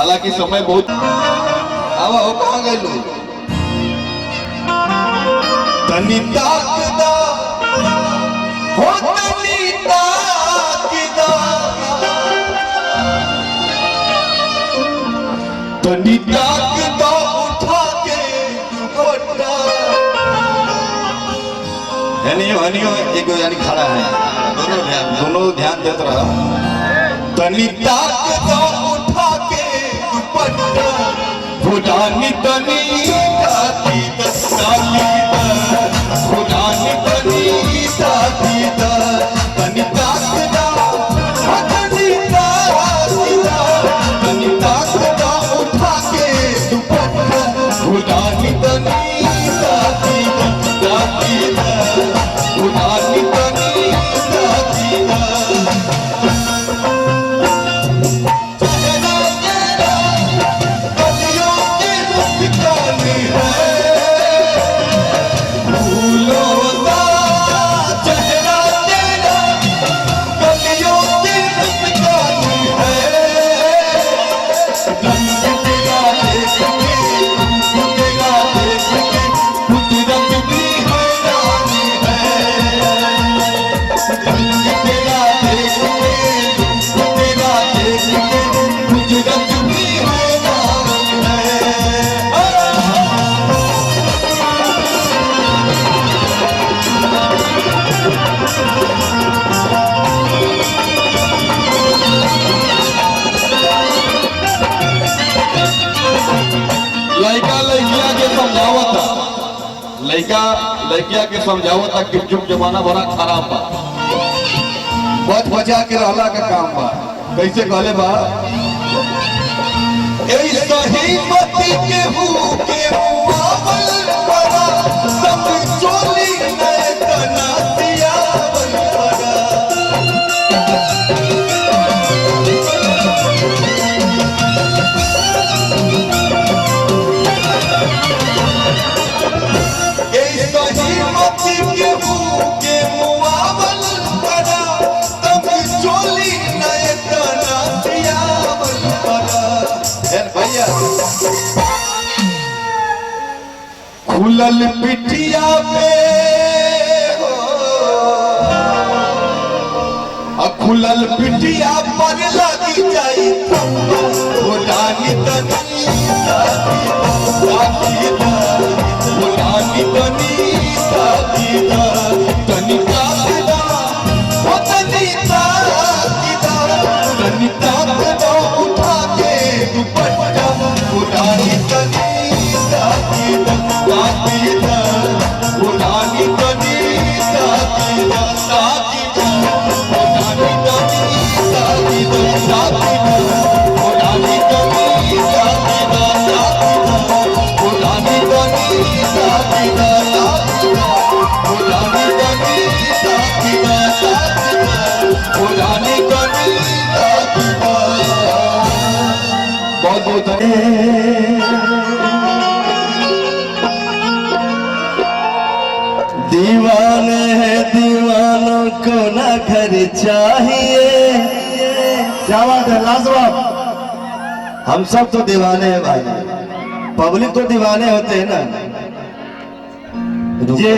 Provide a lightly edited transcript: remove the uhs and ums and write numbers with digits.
हालांकि समय बहुत आवा हो कहाँ गए लोग तनी ताकदा हो तनी ताकदा तनी ताकदा उठा के दुपट्टा हनियो एक यानी खड़ा है दोनों ध्यान देते रहा तनी ताकदा उठा के दुपट्टा खुदानी तनी ताकी तस्काली खुदानी तनी ताकी तनी ताकदा तनी ताकदा तनी ताकदा उठा के दुपट्टा खुदानी तनी ताकी खुदानी तनी ताकी लड़का लड़किया के समझावता कि जुग जमाना बड़ा खराब बा बच बचा के रहला का काम बा कैसे कहले बा ए सही मती के मुआवल बड़ा सब चोली नए तनासिया खुलल पिटिया पे खुलल पिटिया पर लगी जाई खुदानी तनी खुदानी तनी तनी ताकदा हो तनी ताकदा उठा के दुपट्टा खुदानी तनी खुदानी तनी बहुत बहुत दीवाने हैं दीवानों को ना घर चाहिए। क्या बात है, लाजवाब। हम सब तो दीवाने हैं भाई, पब्लिक तो दीवाने होते हैं ना। ये